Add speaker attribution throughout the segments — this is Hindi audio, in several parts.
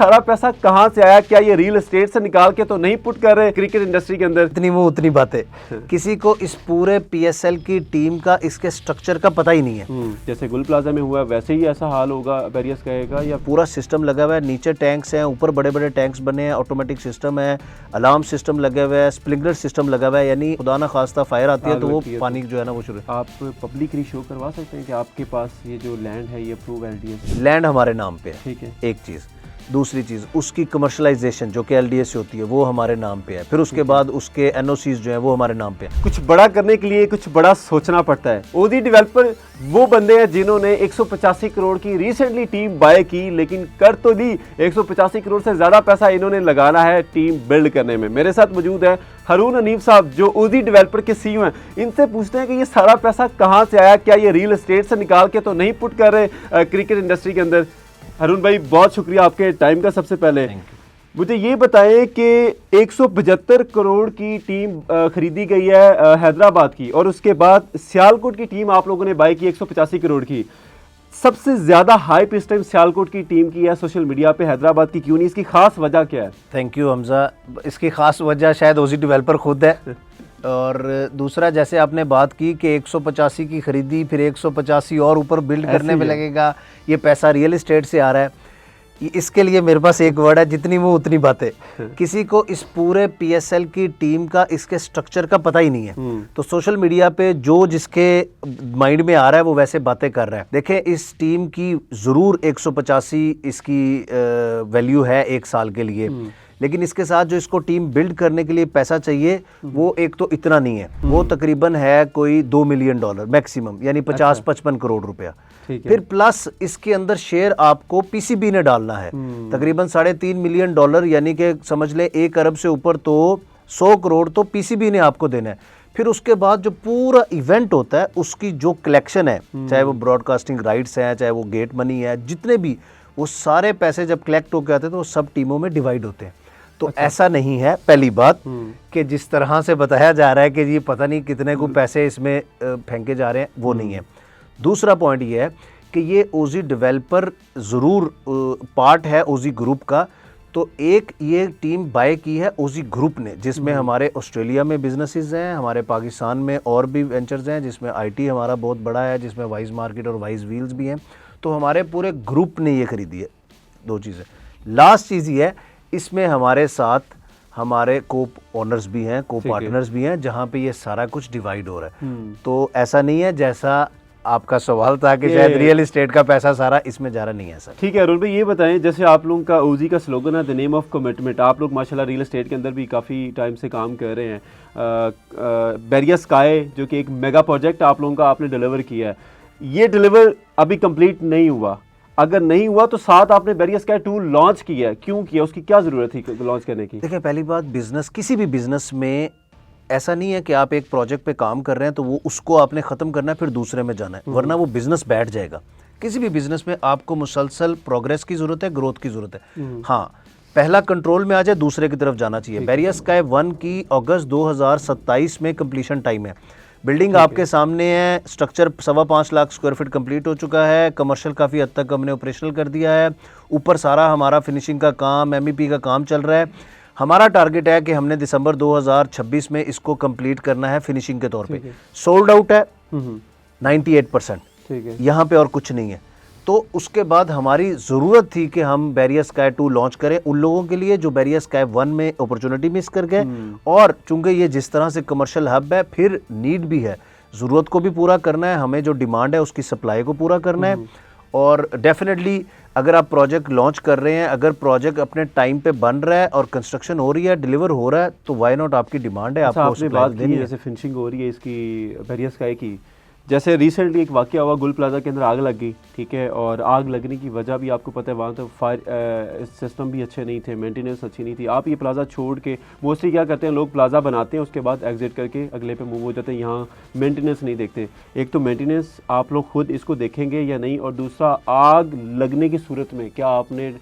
Speaker 1: सारा पैसा कहाँ से आया, क्या ये रियल एस्टेट से निकाल के तो नहीं पुट कर रहे क्रिकेट इंडस्ट्री के अंदर?
Speaker 2: इतनी वो उतनी बातें, किसी को इस पूरे पीएसएल की टीम का, इसके स्ट्रक्चर का पता ही नहीं है।
Speaker 1: जैसे गुल प्लाजा में हुआ वैसे ही ऐसा हाल होगा बैरियस कहेगा, या
Speaker 2: पूरा सिस्टम लगा हुआ है, नीचे टैंक्स हैं, ऊपर बड़े बड़े टैंक्स बने हैं, ऑटोमेटिक सिस्टम है, अलार्म सिस्टम लगा हुआ है, स्प्रिंकलर सिस्टम लगा हुआ है, यानी खुदा ना खास्ता फायर आती है तो वो पानी जो है ना वो शुरू।
Speaker 1: आप पब्लिकली शो करवा सकते हैं कि आपके पास ये जो लैंड है ये अप्रूव एलडीएस?
Speaker 2: लैंड हमारे नाम पे है,
Speaker 1: ठीक है,
Speaker 2: एक चीज़। दूसरी चीज़, उसकी कमर्शलाइजेशन जो कि एलडीएस से होती है वो हमारे नाम पे है। फिर उसके बाद उसके एनओसीज जो है वो हमारे नाम पे है।
Speaker 1: कुछ बड़ा करने के लिए कुछ बड़ा सोचना पड़ता है। ओजी डेवलपर वो बंदे हैं जिन्होंने 185 करोड़ की रिसेंटली टीम बाय की, लेकिन कर तो दी, 185 करोड़ से ज़्यादा पैसा इन्होंने लगाना है टीम बिल्ड करने में। मेरे साथ मौजूद है हारून हनीफ साहब जो ओजी डेवलपर के सीईओ हैं। इनसे पूछते हैं कि ये सारा पैसा कहाँ से आया, क्या ये रियल एस्टेट से निकाल के तो नहीं पुट कर रहे क्रिकेट इंडस्ट्री के अंदर? हारून भाई बहुत शुक्रिया आपके टाइम का। सबसे पहले मुझे ये बताएं कि 175 करोड़ की टीम खरीदी गई है हैदराबाद की, और उसके बाद सियालकोट की टीम आप लोगों ने बाय की 185 करोड़ की। सबसे ज्यादा हाइप इस टाइम सियालकोट की टीम की है सोशल मीडिया पे, हैदराबाद की क्यों नहीं? इसकी खास वजह क्या है?
Speaker 2: Thank you Hamza. इसकी खास वजह शायद ओजी डेवलपर खुद है, और दूसरा जैसे आपने बात की कि 185 की खरीदी, फिर 185 और ऊपर बिल्ड करने में लगेगा, ये पैसा रियल एस्टेट से आ रहा है। इसके लिए मेरे पास एक वर्ड है, जितनी वो उतनी बातें। किसी को इस पूरे पीएसएल की टीम का, इसके स्ट्रक्चर का पता ही नहीं है, तो सोशल मीडिया पे जो जिसके माइंड में आ रहा है वो वैसे बातें कर रहा है। देखें, इस टीम की ज़रूर 185 इसकी वैल्यू है एक साल के लिए, लेकिन इसके साथ जो इसको टीम बिल्ड करने के लिए पैसा चाहिए वो एक तो इतना नहीं है, वो तकरीबन है कोई $2 मिलियन मैक्सिमम, यानी 50-55 करोड़ रुपया। फिर प्लस इसके अंदर शेयर आपको पीसीबी ने डालना है, तकरीबन $3.5 मिलियन, यानी कि समझ ले 1 अरब से ऊपर, तो 100 करोड़ तो पीसीबी ने आपको देना है। फिर उसके बाद जो पूरा इवेंट होता है उसकी जो कलेक्शन है, चाहे वो ब्रॉडकास्टिंग राइट्स हैं, चाहे वो गेट मनी है, जितने भी, वो सारे पैसे जब कलेक्ट होकर आते हैं तो वो सब टीमों में डिवाइड होते हैं। तो अच्छा, ऐसा नहीं है पहली बात कि जिस तरह से बताया जा रहा है कि ये पता नहीं कितने को पैसे इसमें फेंके जा रहे हैं, वो नहीं है। दूसरा पॉइंट ये है कि ये ओजी डेवलपर ज़रूर पार्ट है ओजी ग्रुप का, तो एक ये टीम बाय की है ओजी ग्रुप ने, जिसमें हमारे ऑस्ट्रेलिया में बिजनेसेस हैं, हमारे पाकिस्तान में और भी वेंचर्स हैं, जिसमें आईटी हमारा बहुत बड़ा है, जिसमें वाइज मार्केट और वाइज व्हील्स भी हैं। तो हमारे पूरे ग्रुप ने ये खरीदी है। दो चीज़ें। लास्ट चीज़ ये है, इसमें हमारे साथ हमारे को ओनर्स भी हैं, को पार्टनर्स भी हैं, जहाँ पे ये सारा कुछ डिवाइड हो रहा है। तो ऐसा नहीं है जैसा आपका सवाल था कि शायद रियल एस्टेट का पैसा सारा इसमें जा रहा, नहीं है सर। ठीक है
Speaker 1: अरुण भाई, ये बताएं, जैसे आप लोगों का ओजी का स्लोगन है द नेम ऑफ कमिटमेंट, आप लोग माशाल्लाह रियल एस्टेट के अंदर भी काफ़ी टाइम से काम कर रहे हैं। बैरियस स्काई जो कि एक मेगा प्रोजेक्ट आप लोगों का आपने डिलीवर किया है, ये डिलीवर अभी कंप्लीट नहीं हुआ। अगर नहीं हुआ तो साथ आपने बैरियस स्काई 2 लॉन्च किया है, क्यों किया? उसकी क्या ज़रूरत थी लॉन्च करने की?
Speaker 2: देखिए, पहली बात, बिजनेस, किसी भी बिजनेस में ऐसा नहीं है कि आप एक प्रोजेक्ट पे काम कर रहे हैं तो वो उसको आपने ख़त्म करना है फिर दूसरे में जाना है, वरना वो बिजनेस बैठ जाएगा। किसी भी बिजनेस में आपको मुसलसल प्रोग्रेस की ज़रूरत है, ग्रोथ की ज़रूरत है। हाँ, पहला कंट्रोल में आ जाए, दूसरे की तरफ जाना चाहिए। बैरियस स्काई 1 की अगस्त 2027 में कंप्लीशन टाइम है। बिल्डिंग आपके सामने है, structure 5.25 lakh square feet complete हो चुका है, कमर्शियल काफ़ी हद तक हमने ऑपरेशनल कर दिया है, ऊपर सारा हमारा फिनिशिंग का काम, MEP का काम चल रहा है। हमारा टारगेट है कि हमने दिसंबर 2026 में इसको कंप्लीट करना है फिनिशिंग के तौर पे। सोल्ड आउट है 98%, यहाँ पे और कुछ नहीं है। तो उसके बाद हमारी ज़रूरत थी कि हम बैरियस स्काई 2 लॉन्च करें उन लोगों के लिए जो बैरियस स्काई 1 में अपॉर्चुनिटी मिस कर गए, और चूंकि ये जिस तरह से कमर्शियल हब है, फिर नीड भी है, ज़रूरत को भी पूरा करना है, हमें जो डिमांड है उसकी सप्लाई को पूरा करना है। और डेफिनेटली अगर आप प्रोजेक्ट लॉन्च कर रहे हैं, अगर प्रोजेक्ट अपने टाइम पे बन रहा है और कंस्ट्रक्शन हो रही है, डिलीवर हो रहा है, तो वाई नॉट, आपकी डिमांड है, आपको
Speaker 1: आपने बात की जैसे फिनिशिंग हो रही है इसकी बैरियस स्काई की। जैसे रिसेंटली एक वाकया हुआ, गुल प्लाजा के अंदर आग लग गई, ठीक है, और आग लगने की वजह भी आपको पता है, वहाँ तो फायर सिस्टम भी अच्छे नहीं थे, मेंटेनेंस अच्छी नहीं थी। आप ये प्लाजा छोड़ के, मोस्टली क्या करते हैं लोग, प्लाजा बनाते हैं, उसके बाद एग्जिट करके अगले पे मूव हो जाते हैं, यहाँ मेंटेनेंस नहीं देखते। एक तो मेंटेनेंस आप लोग खुद इसको देखेंगे या नहीं, और दूसरा आग लगने की सूरत में क्या आपने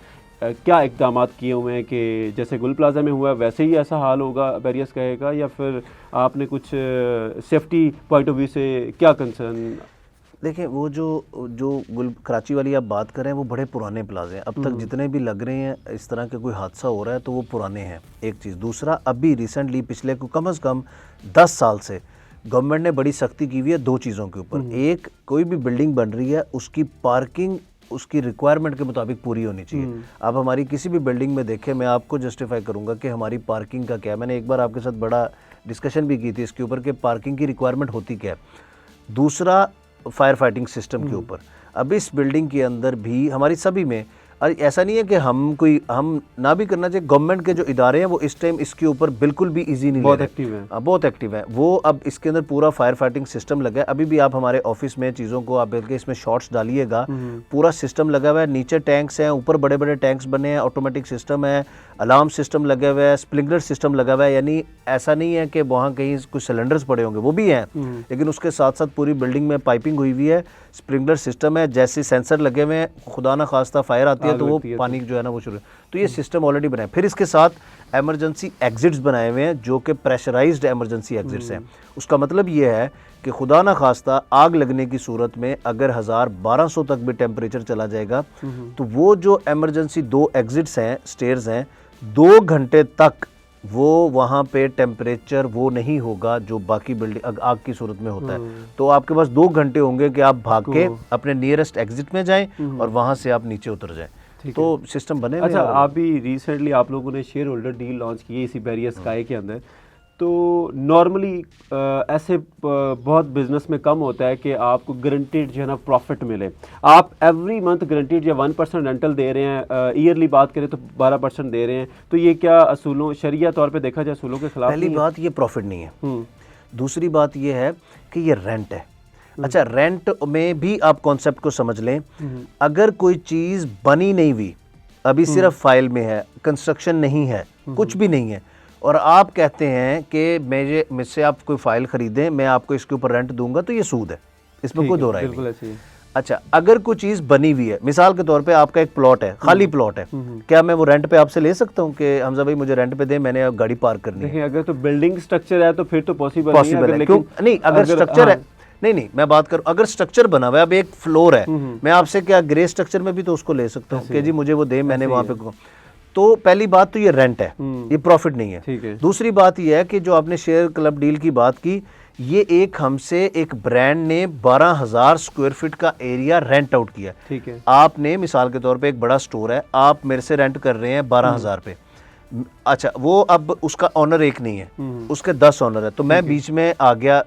Speaker 1: क्या इकदाम किए हुए हैं कि जैसे गुल प्लाजा में हुआ वैसे ही ऐसा हाल होगा बैरियस कहेगा, या फिर आपने कुछ सेफ्टी पॉइंट ऑफ व्यू से क्या कंसर्न?
Speaker 2: देखिए वो जो कराची वाली आप बात कर रहे हैं वो बड़े पुराने प्लाजे हैं। अब तक जितने भी लग रहे हैं इस तरह का कोई हादसा हो रहा है तो वो पुराने हैं, एक चीज़। दूसरा, अभी रिसेंटली पिछले को कम से कम 10 साल से गवर्नमेंट ने बड़ी सख्ती की हुई है दो चीज़ों के ऊपर। एक, कोई भी बिल्डिंग बन रही है उसकी पार्किंग उसकी रिक्वायरमेंट के मुताबिक पूरी होनी चाहिए। आप हमारी किसी भी बिल्डिंग में देखें, मैं आपको जस्टिफाई करूंगा कि हमारी पार्किंग का क्या है। मैंने एक बार आपके साथ बड़ा डिस्कशन भी की थी इसके ऊपर कि पार्किंग की रिक्वायरमेंट होती क्या है। दूसरा, फायर फाइटिंग सिस्टम के ऊपर। अब इस बिल्डिंग के अंदर भी हमारी सभी में, और ऐसा नहीं है कि हम ना भी करना चाहिए, गवर्नमेंट के जो इदारे हैं वो इस टाइम इसके ऊपर बिल्कुल भी इजी नहीं,
Speaker 1: बहुत एक्टिव है,
Speaker 2: बहुत एक्टिव है वो। अब इसके अंदर पूरा फायर फाइटिंग सिस्टम लगा है। अभी भी आप हमारे ऑफिस में चीज़ों को आप बल्कि इसमें शॉट्स डालिएगा, पूरा सिस्टम लगा हुआ है। नीचे टैंक्स हैं, ऊपर बड़े बड़े टैंक्स बने हैं, ऑटोमेटिक सिस्टम है, अलार्म सिस्टम लगा हुआ है, स्प्रिंकलर सिस्टम लगा हुआ है। यानी ऐसा नहीं है कि वहाँ कहीं कुछ सिलेंडर्स पड़े होंगे, वो भी हैं, लेकिन उसके साथ साथ पूरी बिल्डिंग में पाइपिंग हुई हुई है, स्प्रिंकलर सिस्टम है, जैसे सेंसर लगे हुए हैं, खुदा ना खास्ता फायर आती है तो वो पानी जो है ना वो शुरू। तो ये सिस्टम ऑलरेडी बना है। फिर इसके साथ एमरजेंसी एग्जिट्स बनाए हुए हैं जो कि प्रेशराइज्ड एमरजेंसी एग्जिट्स हैं। उसका मतलब ये है कि खुदा ना खास्ता आग लगने की सूरत में अगर 1000-1200 तक भी टेम्परेचर चला जाएगा तो वो जो एमरजेंसी 2 एग्जिट्स हैं, स्टेयर्स हैं, 2 घंटे तक वो वहाँ पे टेम्परेचर वो नहीं होगा जो बाकी बिल्डिंग आग की सूरत में होता है। तो आपके पास 2 घंटे होंगे कि आप भाग के अपने नियरेस्ट एग्जिट में जाएं और वहाँ से आप नीचे उतर जाएं। तो सिस्टम बने।
Speaker 1: अच्छा, आप भी रिसेंटली आप लोगों ने शेयर होल्डर डील लॉन्च की है इसी बैरियर स्काई के अंदर। तो नॉर्मली ऐसे बहुत बिजनेस में कम होता है कि आपको गारंटीड जो है ना प्रॉफिट मिले। आप एवरी मंथ गारंटीड या 1% रेंटल दे रहे हैं, ईयरली बात करें तो 12% दे रहे हैं। तो ये क्या असूलों, शरिया तौर पे देखा जाए असूलों के खिलाफ?
Speaker 2: पहली बात, ये प्रॉफिट नहीं है। दूसरी बात ये है कि ये रेंट है। अच्छा, रेंट में भी आप कॉन्सेप्ट को समझ लें। अगर कोई चीज़ बनी नहीं हुई, अभी सिर्फ फाइल में है, कंस्ट्रक्शन नहीं है, कुछ भी नहीं है, और आप कहते हैं कि मुझसे आप कोई फाइल खरीदें, मैं आपको इसके ऊपर रेंट दूंगा, तो ये सूद है, इसमें कोई दो राय नहीं। अच्छा, अगर कोई चीज़ बनी हुई है, मिसाल के तौर पे आपका एक प्लॉट है, खाली प्लॉट है, क्या मैं वो रेंट पे आपसे ले सकता हूँ कि हमजा भाई मुझे रेंट पे दे, मैंने गाड़ी पार्क करनी है?
Speaker 1: अगर तो बिल्डिंग स्ट्रक्चर है तो फिर तो पॉसिबल
Speaker 2: है। क्यों नहीं? अगर स्ट्रक्चर है, नहीं मैं बात करूं, अगर स्ट्रक्चर बना हुआ है, अब एक फ्लोर है, मैं आपसे क्या ग्रे स्ट्रक्चर में भी तो उसको ले सकता हूँ कि जी मुझे वो दे, मैंने वहां पे। तो पहली बात तो ये रेंट है, ये प्रॉफिट नहीं है। दूसरी बात ये है कि जो आपने शेयर क्लब डील की बात की, ये हमसे एक ब्रांड ने 12,000 स्क्वायर फीट का एरिया रेंट आउट किया।
Speaker 1: ठीक है।
Speaker 2: आपने मिसाल के तौर पे एक बड़ा स्टोर है, आप मेरे से रेंट कर रहे हैं 12,000 पे। अच्छा, वो अब उसका ऑनर एक नहीं है, उसके 10 ऑनर है, तो मैं बीच में आ गया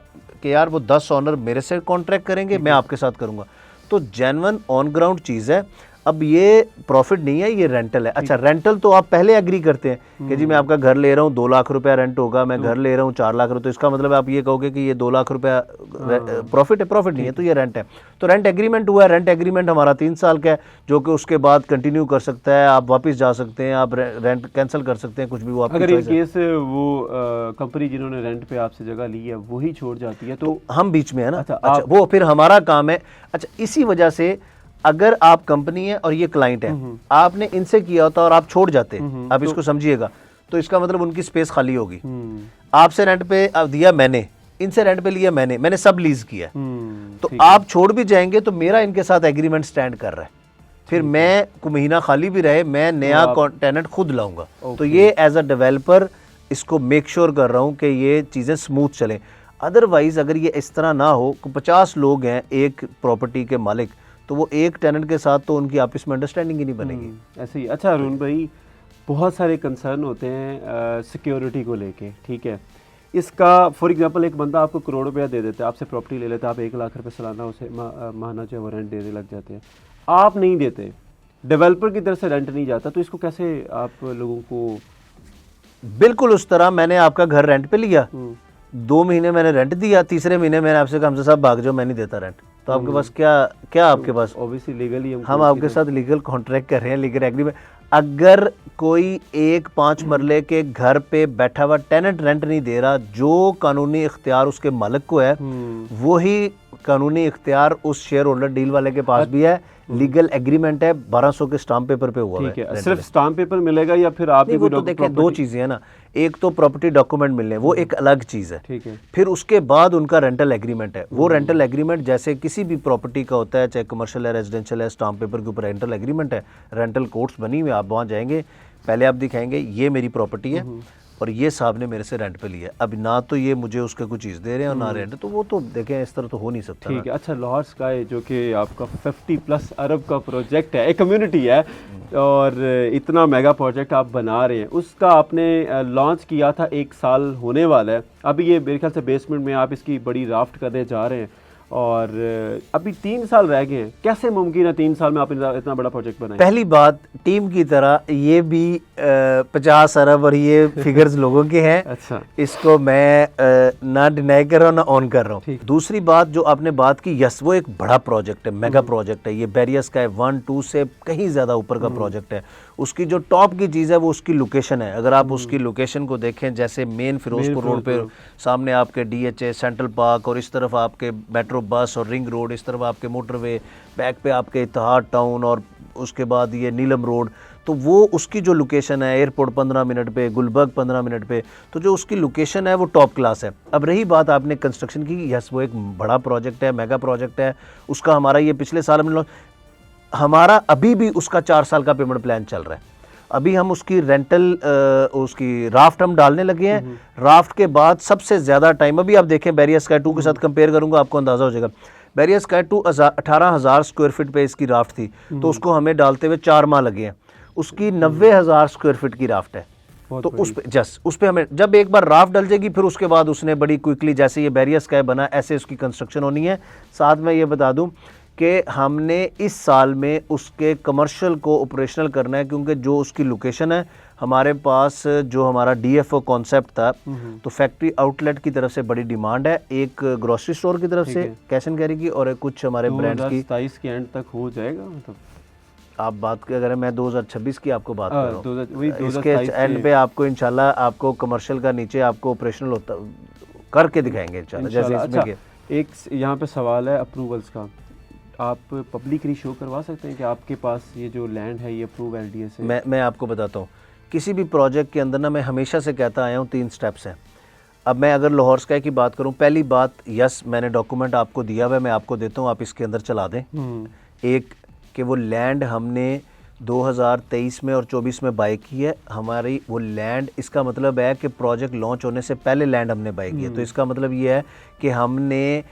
Speaker 2: कि यार वो 10 ऑनर मेरे से कॉन्ट्रैक्ट करेंगे, मैं आपके साथ करूंगा। तो जेन्युइन ऑन ग्राउंड चीज़ है। अब ये प्रॉफिट नहीं है, ये रेंटल है। अच्छा, रेंटल तो आप पहले एग्री करते हैं कि जी मैं आपका घर ले रहा हूँ, 2 लाख रुपया रेंट होगा, मैं घर ले रहा हूँ 4 लाख रुपये, तो इसका मतलब आप ये कहोगे कि ये 2 लाख रुपया प्रॉफिट है? प्रॉफिट नहीं है, तो ये रेंट है। तो रेंट एग्रीमेंट हुआ है, रेंट एग्रीमेंट हमारा 3 साल का है, जो कि उसके बाद कंटिन्यू कर सकता है, आप वापस जा सकते हैं, आप रेंट कैंसिल कर सकते हैं, कुछ भी वो आपकी
Speaker 1: अगर इन केस वो कंपनी जिन्होंने रेंट पे आपसे जगह ली है वही छोड़ जाती है तो हम
Speaker 2: बीच में है ना। अच्छा, वो फिर हमारा काम है। अच्छा, इसी वजह से अगर आप कंपनी है और ये क्लाइंट है, आपने इनसे किया होता और आप छोड़ जाते, आप इसको समझिएगा, तो इसका मतलब उनकी स्पेस खाली होगी। आपसे रेंट पे दिया मैंने, इनसे रेंट पे लिया मैंने सब लीज किया, तो आप छोड़ भी जाएंगे तो मेरा इनके साथ एग्रीमेंट स्टैंड कर रहा है। फिर मैं को महीना खाली भी रहे, मैं नया टेनेंट खुद लाऊंगा। तो ये एज अ डेवलपर इसको मेक श्योर कर रहा हूँ कि ये चीज़ें स्मूथ चलें। अदरवाइज अगर ये इस तरह ना हो, 50 लोग हैं एक प्रॉपर्टी के मालिक, तो वो एक टेनेंट के साथ तो उनकी आपस में अंडरस्टैंडिंग ही नहीं बनेगी।
Speaker 1: ऐसे ही। अच्छा अरुण भाई, बहुत सारे कंसर्न होते हैं सिक्योरिटी को लेके, ठीक है। इसका फॉर एग्जांपल एक बंदा आपको करोड़ रुपया दे देता है, आपसे प्रॉपर्टी ले लेता है, आप 1 लाख रुपए सालाना उसे माहाना जो है वो रेंट देने लग जाते हैं, आप नहीं देते, डेवलपर की तरफ से रेंट नहीं जाता, तो इसको कैसे आप लोगों को?
Speaker 2: बिल्कुल उस तरह मैंने आपका घर रेंट पे लिया, 2 महीने मैंने रेंट दिया, तीसरे महीने मैंने आपसे कहा हमसे साहब भाग जाओ, मैं नहीं देता रेंट, तो आपके पास क्या आपके पास
Speaker 1: ऑब्वियसली लीगली
Speaker 2: हम आपके साथ लीगल कॉन्ट्रैक्ट कर रहे हैं, लीगल एग्रीमेंट। अगर कोई एक 5 मरले के घर पे बैठा हुआ टेनेंट रेंट नहीं दे रहा, जो कानूनी इख्तियार उसके मालिक को है, वही कानूनी इख्तियार उस शेयर होल्डर डील वाले के पास भी है, लीगल एग्रीमेंट है, 1200 के स्टाम्प पेपर पे हुआ
Speaker 1: ठीक है। सिर्फ स्टाम्प पेपर मिलेगा या फिर आप
Speaker 2: वो तो देखें दो चीजें हैं ना, एक तो प्रॉपर्टी डॉक्यूमेंट मिलने वो एक अलग चीज है,
Speaker 1: ठीक है।
Speaker 2: फिर उसके बाद उनका रेंटल एग्रीमेंट है। वो रेंटल एग्रीमेंट जैसे किसी भी प्रॉपर्टी का होता है, चाहे कमर्शियल है, रेजिडेंशियल है, स्टाम्प पेपर के ऊपर रेंटल एग्रीमेंट है, रेंटल कोर्ट्स बनी हुई, आप वहाँ जाएंगे, पहले आप दिखाएंगे ये मेरी प्रॉपर्टी है और ये साहब ने मेरे से रेंट पे लिया, अब ना तो ये मुझे उसका कुछ चीज़ दे रहे हैं और ना रेंट, तो वो तो देखें इस तरह तो हो नहीं सकता।
Speaker 1: ठीक है। अच्छा, लाहौर स्काई जो कि आपका 50+ अरब का प्रोजेक्ट है, एक कम्युनिटी है और इतना मेगा प्रोजेक्ट आप बना रहे हैं, उसका आपने लॉन्च किया था, 1 साल होने वाला है अभी, ये मेरे ख्याल से बेसमेंट में आप इसकी बड़ी राफ्ट करने जा रहे हैं और अभी 3 साल रह गए हैं, कैसे मुमकिन है 3 साल में आप इतना बड़ा प्रोजेक्ट बनाएं?
Speaker 2: पहली बात, टीम की तरह ये भी 50 अरब और ये फिगर्स लोगों के हैं।
Speaker 1: अच्छा,
Speaker 2: इसको मैं ना डिनाई कर रहा हूँ ना ऑन कर रहा हूँ। दूसरी बात जो आपने बात की, यस वो एक बड़ा प्रोजेक्ट है, मेगा प्रोजेक्ट है, ये बैरियर्स का है, 1-2 से कहीं ज़्यादा ऊपर का प्रोजेक्ट है। उसकी जो टॉप की चीज़ है वो उसकी लोकेशन है। अगर आप उसकी लोकेशन को देखें, जैसे मेन फिरोजपुर रोड पे सामने आपके DHA, सेंट्रल पार्क और इस तरफ आपके मेट्रो बस और रिंग रोड, इस तरफ आपके मोटरवे, बैक पे आपके इत्तेहाद टाउन और उसके बाद ये नीलम रोड, तो वो उसकी जो लोकेशन है, एयरपोर्ट 15 मिनट पे, गुलबर्ग 15 मिनट पे, तो जो उसकी लोकेशन है वो टॉप क्लास है। अब रही बात आपने कंस्ट्रक्शन की, यस वो एक बड़ा प्रोजेक्ट है, मेगा प्रोजेक्ट है, उसका हमारा ये पिछले साल हमने हमारा अभी भी उसका 4 साल का पेमेंट प्लान चल रहा है। अभी हम उसकी रेंटल उसकी राफ्ट हम डालने लगे हैं। राफ्ट के बाद सबसे ज़्यादा टाइम, अभी आप देखें बैरियर स्काई 2 के साथ कंपेयर करूंगा आपको अंदाज़ा हो जाएगा। बैरियर स्काई 2 18,000 स्क्वायर फीट पे इसकी राफ्ट थी, तो उसको हमें डालते हुए 4 माह लगे हैं। उसकी 90,000 स्क्वायर फीट की राफ्ट है, तो उस पे हमें जब एक बार राफ्ट डल जाएगी, फिर उसके बाद उसने बड़ी क्विकली, जैसे ये बैरियर स्काई बना ऐसे उसकी कंस्ट्रक्शन होनी है। साथ में ये बता दूं कि हमने इस साल में उसके कमर्शियल को ऑपरेशनल करना है, क्योंकि जो उसकी लोकेशन है, हमारे पास जो हमारा DFO कॉन्सेप्ट था, तो फैक्ट्री आउटलेट की तरफ से बड़ी डिमांड है, एक ग्रोसरी स्टोर की तरफ से कैश एंड कैरी की और कुछ हमारे ब्रांड्स की।
Speaker 1: 2027 के एंड तक हो जाएगा मतलब?
Speaker 2: आप बात करें, मैं 2026 की आपको बात कर रहा हूँ, इसके एंड पे आपको इंशाल्लाह आपको कमर्शियल का नीचे आपको ऑपरेशनल होता करके दिखाएंगे इंशाल्लाह। जैसे इसमें
Speaker 1: अच्छा, एक यहाँ पे सवाल है अप्रूवल्स का, आप पब्लिकली शो करवा सकते हैं कि आपके पास ये जो लैंड है ये अप्रूव LDA से?
Speaker 2: मैं आपको बताता हूँ, किसी भी प्रोजेक्ट के अंदर ना मैं हमेशा से कहता आया हूँ 3 स्टेप्स हैं। अब मैं अगर लाहौर स्काई की बात करूँ, पहली बात, यस मैंने डॉक्यूमेंट आपको दिया हुआ है, मैं आपको देता हूँ, आप इसके अंदर चला दें। एक कि वो लैंड हमने 2023 में और 24 में बाय की है, हमारी वो लैंड, इसका मतलब है कि प्रोजेक्ट लॉन्च होने से पहले लैंड हमने बाय की है, तो इसका मतलब ये है कि हमने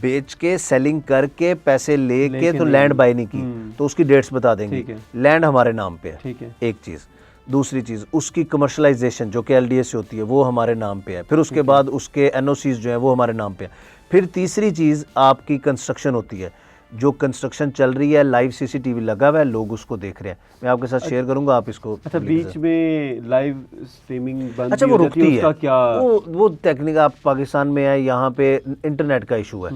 Speaker 2: बेच के सेलिंग करके पैसे लेके तो लैंड बाय नहीं की, तो उसकी डेट्स बता देंगे। लैंड हमारे नाम पे है,
Speaker 1: ठीक है,
Speaker 2: एक चीज़। दूसरी चीज़, उसकी कमर्शलाइजेशन जो कि LDA से होती है वो हमारे नाम पे है, फिर उसके बाद उसके NOCs जो है वो हमारे नाम पे है। फिर तीसरी चीज़ आपकी कंस्ट्रक्शन होती है, जो कंस्ट्रक्शन चल रही है, लाइव CCTV लगा हुआ है, लोग उसको देख रहे हैं, मैं आपके साथ शेयर करूंगा, आप इसको।
Speaker 1: अच्छा, बीच में लाइव स्ट्रीमिंग बंद
Speaker 2: अच्छा वो रुकती है,
Speaker 1: उसका क्या?
Speaker 2: वो टेक्निक, आप पाकिस्तान में है, यहाँ पे इंटरनेट का इशू है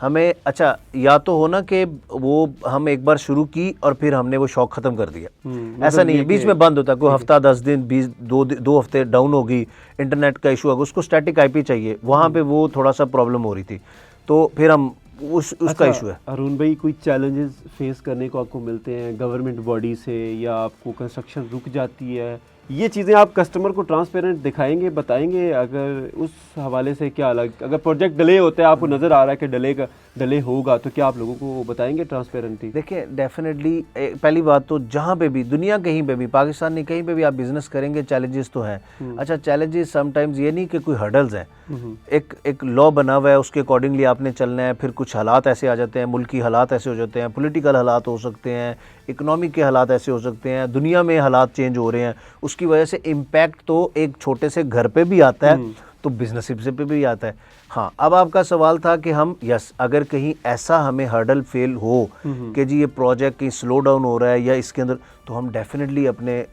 Speaker 2: हमें। अच्छा, या तो हो ना कि वो हम एक बार शुरू की और फिर हमने वो शौक खत्म कर दिया, ऐसा नहीं है, बीच में बंद होता, कोई हफ्ता 10 दिन 2 हफ्ते डाउन होगी, इंटरनेट का इशू होगा, उसको स्टैटिक IP चाहिए, वहाँ पे वो थोड़ा सा प्रॉब्लम हो रही थी, तो फिर हम उसका इशू है।
Speaker 1: अरुण भाई, कोई चैलेंजेस फेस करने को आपको मिलते हैं गवर्नमेंट बॉडी से, या आपको कंस्ट्रक्शन रुक जाती है, ये चीज़ें आप कस्टमर को ट्रांसपेरेंट दिखाएंगे, बताएंगे? अगर उस हवाले से क्या अलग, अगर प्रोजेक्ट डिले होता है, आपको नज़र आ रहा है कि डिले होगा, तो क्या आप लोगों को बताएंगे ट्रांसपेरेंटली?
Speaker 2: देखिए डेफिनेटली, पहली बात तो जहाँ पे भी दुनिया कहीं पे भी, पाकिस्तान नहीं कहीं पे भी आप बिजनेस करेंगे, चैलेंजेस तो हैं। अच्छा, चैलेंजेस समटाइम्स ये नहीं कि कोई हर्डल्स हैं, एक लॉ बना हुआ है, उसके अकॉर्डिंगली आपने चलना है, फिर कुछ हालात ऐसे आ जाते हैं, मुल्की हालात ऐसे हो जाते हैं, पॉलिटिकल हालात हो सकते हैं, इकोनॉमिक के हालात ऐसे हो सकते हैं, दुनिया में हालात चेंज हो रहे हैं, उसकी वजह से इम्पैक्ट तो एक छोटे से घर पे भी आता है, तो बिजनेस पे भी आता है। हाँ, अब आपका सवाल था कि हम अगर कहीं ऐसा हमें हर्डल फेल हो कि जी ये प्रोजेक्ट कहीं स्लो डाउन हो रहा है या इसके अंदर, तो हम डेफिनेटली अपने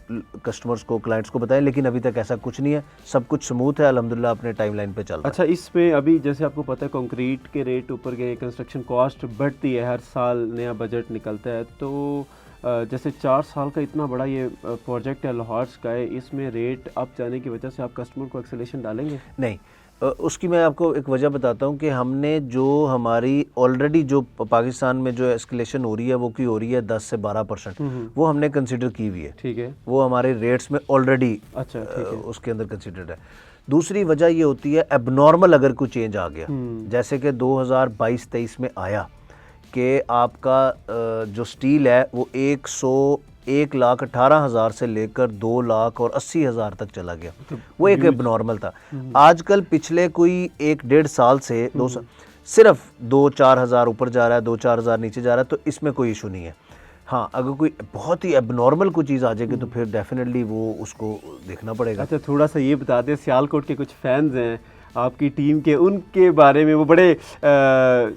Speaker 2: कस्टमर्स को, क्लाइंट्स को बताएं, लेकिन अभी तक ऐसा कुछ नहीं है, सब कुछ स्मूथ है अल्हम्दुलिल्लाह, अपने टाइमलाइन पे चल रहा है।
Speaker 1: अच्छा, इसमें अभी जैसे आपको पता है कंक्रीट के रेट ऊपर गए, कंस्ट्रक्शन कॉस्ट बढ़ती है, हर साल नया बजट निकलता है, तो जैसे 4 साल का इतना बड़ा ये प्रोजेक्ट है लाहौर स्काई, इसमें रेट अप जाने की वजह से आप कस्टमर को एक्सेलेशन डालेंगे?
Speaker 2: नहीं, उसकी मैं आपको एक वजह बताता हूँ कि हमने जो हमारी ऑलरेडी जो पाकिस्तान में जो एस्केलेशन हो रही है वो की हो रही है 10 से 12%, वो हमने कंसिडर की हुई है।
Speaker 1: ठीक है,
Speaker 2: वो हमारे रेट्स में ऑलरेडी
Speaker 1: अच्छा ठीक है।
Speaker 2: उसके अंदर कंसिडर्ड है। दूसरी वजह ये होती है एबनॉर्मल अगर कोई चेंज आ गया, जैसे कि 2022-23 में आया कि आपका जो स्टील है वो 1,18,000 से लेकर 2,80,000 तक चला गया, वो एक एबनॉर्मल था। आजकल पिछले कोई 1-1.5 साल से 2 साल सिर्फ 2-4 हज़ार ऊपर जा रहा है, 2-4 हज़ार नीचे जा रहा है, तो इसमें कोई इशू नहीं है। हाँ, अगर कोई बहुत ही एबनॉर्मल कोई चीज़ आ जाएगी तो फिर डेफिनेटली वो उसको देखना पड़ेगा।
Speaker 1: अच्छा, थोड़ा सा ये बता दें, सियालकोट के कुछ फैंस हैं आपकी टीम के, उनके बारे में वो बड़े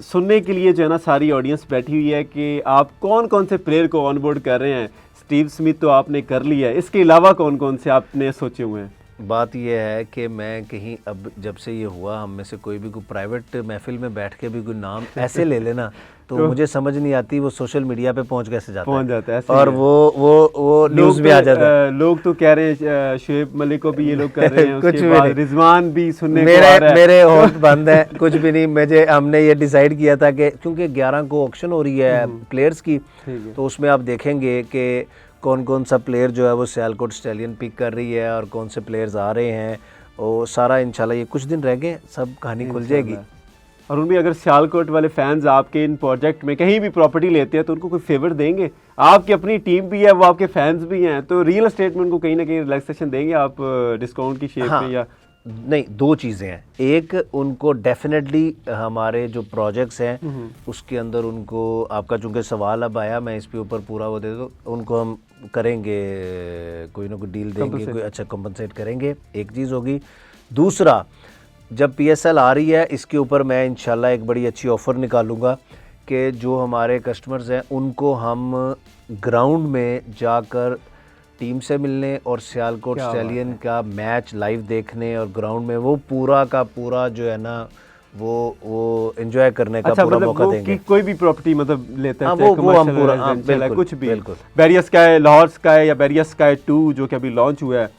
Speaker 1: सुनने के लिए जो है ना सारी ऑडियंस बैठी हुई है कि आप कौन कौन से प्लेयर को ऑनबोर्ड कर रहे हैं। स्टीव स्मिथ तो आपने कर लिया है, इसके अलावा कौन कौन से आपने सोचे हुए हैं?
Speaker 2: बात यह है कि मैं कहीं अब जब से ये हुआ, हम में से कोई भी कोई प्राइवेट महफिल में बैठ के भी कोई नाम ऐसे ले लेना तो मुझे समझ नहीं आती वो सोशल मीडिया पे पहुंच कैसे जाता है
Speaker 1: ऐसे
Speaker 2: और वो न्यूज़ भी आ जाता है।
Speaker 1: लोग तो कह रहे हैं शुएब मलिक को भी ये लोग कर रहे हैं,
Speaker 2: कुछ
Speaker 1: उसके
Speaker 2: भी
Speaker 1: बाद
Speaker 2: नहीं।
Speaker 1: रिजवान भी सुनने को आ रहा है।
Speaker 2: मेरे होठ बंद है, कुछ भी नहीं। हमने ये डिसाइड किया था कि क्योंकि 11 को ऑक्शन हो रही है प्लेयर्स की, तो उसमें आप देखेंगे कि कौन कौन सा प्लेयर जो है वो सियालकोट स्टैलियन पिक कर रही है और कौन से प्लेयर्स आ रहे हैं, और सारा इंशाल्लाह ये कुछ दिन रह गए, सब कहानी खुल जाएगी।
Speaker 1: और उनमें अगर सियालकोट वाले फैंस आपके इन प्रोजेक्ट में कहीं भी प्रॉपर्टी लेते हैं तो उनको कोई फेवर देंगे? आपकी अपनी टीम भी है, वो आपके फैंस भी हैं, तो रियल एस्टेट में उनको कहीं ना कहीं रिलैक्सेशन देंगे आप डिस्काउंट की शेप में? या
Speaker 2: नहीं, दो चीज़ें हैं। एक, उनको डेफिनेटली हमारे जो प्रोजेक्ट्स हैं उसके अंदर उनको, आपका चूँकि सवाल अब आया, मैं इस पे ऊपर पूरा वो दे दूँ, उनको हम करेंगे, कोई ना कोई डील देंगे, कोई अच्छा कंपनसेट करेंगे, एक चीज़ होगी। दूसरा, जब PSL आ रही है इसके ऊपर मैं इंशाल्लाह एक बड़ी अच्छी ऑफ़र निकालूंगा कि जो हमारे कस्टमर्स हैं उनको हम ग्राउंड में जाकर टीम से मिलने और सियालकोट स्टैलियन का मैच लाइव देखने और ग्राउंड में वो पूरा का पूरा जो है ना वो एंजॉय करने का पूरा मौका देंगे।
Speaker 1: कोई भी प्रॉपर्टी मतलब लेते हैं,
Speaker 2: वो हम पूरा
Speaker 1: बिल्कुल, कुछ भी, बैरियर स्काई, लाहौर स्काई या बैरियर स्काई 2 जो कि अभी लॉन्च हुआ है,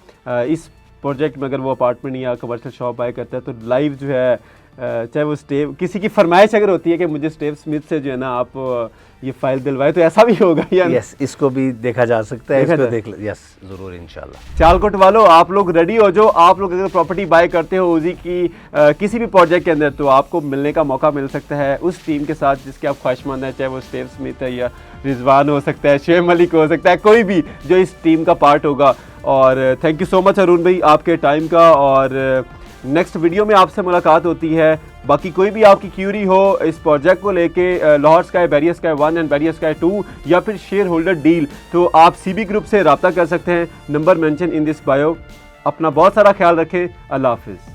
Speaker 1: इस प्रोजेक्ट में अगर वो अपार्टमेंट या कमर्शियल शॉप बाय करता है तो लाइव जो है, चाहे वो स्टेव, किसी की फरमाइश अगर होती है कि मुझे स्टेव स्मिथ से जो है ना आप ये फाइल दिलवाए, तो ऐसा भी होगा या
Speaker 2: यस, इसको भी देखा जा सकता है, इसको देख लो, यस ज़रूर इंशाल्लाह।
Speaker 1: सियालकोट वालों, आप लोग रेडी हो जो, आप लोग अगर प्रॉपर्टी बाय करते हो उसी की किसी भी प्रोजेक्ट के अंदर, तो आपको मिलने का मौका मिल सकता है उस टीम के साथ जिसके आप ख्वाहिशमंद हैं, चाहे वो स्टेव स्मिथ है या रिजवान हो सकता है, शुएब मलिक हो सकता है, कोई भी जो इस टीम का पार्ट होगा। और thank you so much Arun भाई आपके टाइम का, और नेक्स्ट वीडियो में आपसे मुलाकात होती है। बाकी कोई भी आपकी क्यूरी हो इस प्रोजेक्ट को लेके, Lahore sky, barrier sky 1 and barrier sky 2, या फिर शेयर होल्डर डील, तो आप CB ग्रुप से रब्ता कर सकते हैं, number mention in this bio. अपना बहुत सारा ख्याल रखें, अल्लाह हाफिज़।